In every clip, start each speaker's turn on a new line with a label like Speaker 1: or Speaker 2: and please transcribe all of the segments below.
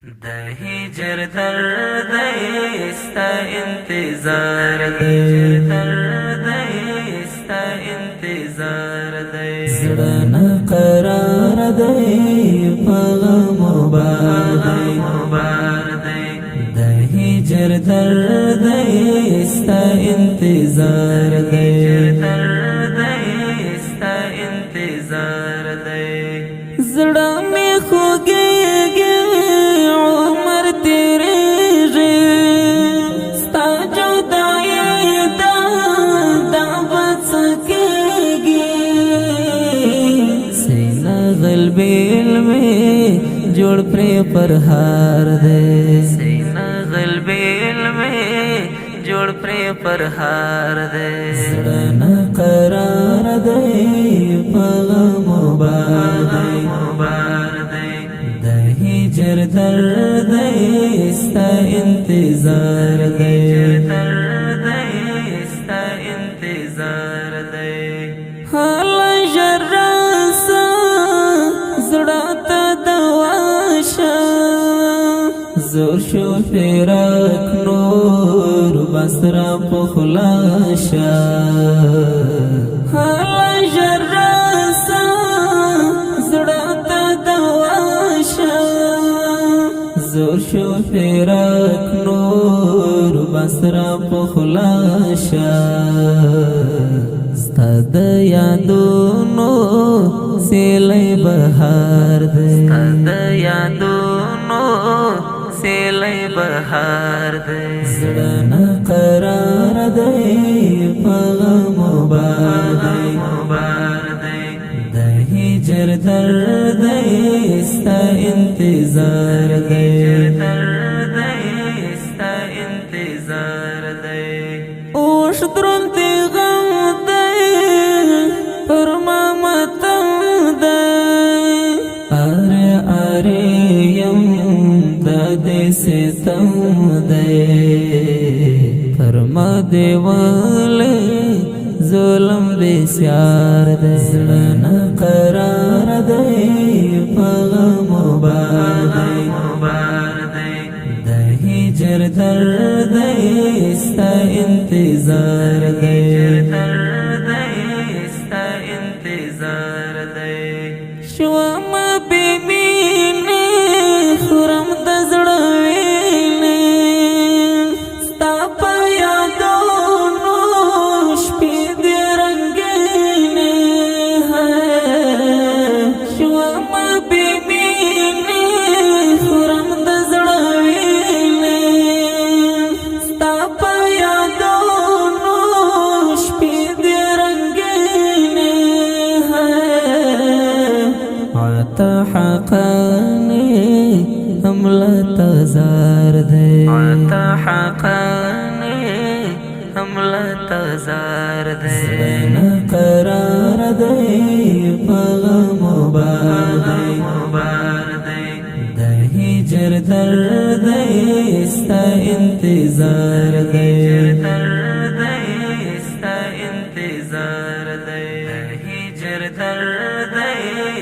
Speaker 1: د هجر درد استا انتظار دی درد استا انتظار دی زړه نه قرار دی په غم مبار دی د هجر درد استا انتظار دی درد استا انتظار دی زړه می خوږیږي عمر تیریږي ستا جدایي دا بڅ کېږي سینه غلبیل می جوړ پرې پرهار دی سینه غلبیل می جوړ پرې پرهار دی زړه نه قرار دی په غم مبار دی د هجر درد استا انتظار دی درد استا انتظار دی حال جراسه زړه ته دواشه زور شو فراق نور بسرا پخلاشا حال جراسا زړه دواشا زور شو فراق نور بسرا پخلاشا ستاد یادونو سیلی بهار دی ستاد یادونو سیلی بهار دی زړه نه قرار دی په غم مبار دی د هجر درد استا انتظار دی درد استا انتظار دی اوش درنتی غم دی پر ما ماتم دی اره یم دے ستم دے فرما دے والے ظلم بسیار دے زړه نه قرار دے په غم مبار دے د هجر درد استا انتظار دے درد استا انتظار دے شوام بیمینه خورم د زړه وینې ستا په یادونو شپې دې رنګینې شوم بیمینې خورم د زړه وینې ستا په یادونو شپې دې رنګینې عطا حقانی حمله تزار دی عطا حقانی حمله تزار دی زړه قرار دی په غم مبار دی د هجر درد استا انتظار دی درد استا انتظار دی د هجر درد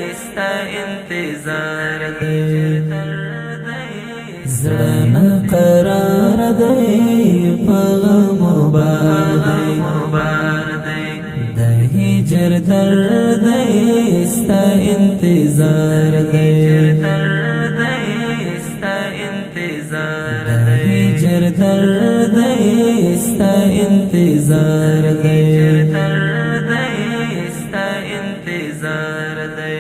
Speaker 1: استا انتظار دی زړه نه قرار دی په غم مبار دی د هجر درد استا انتظار دی درد استا انتظار دی هجر درد استا انتظار دی درد استا انتظار دی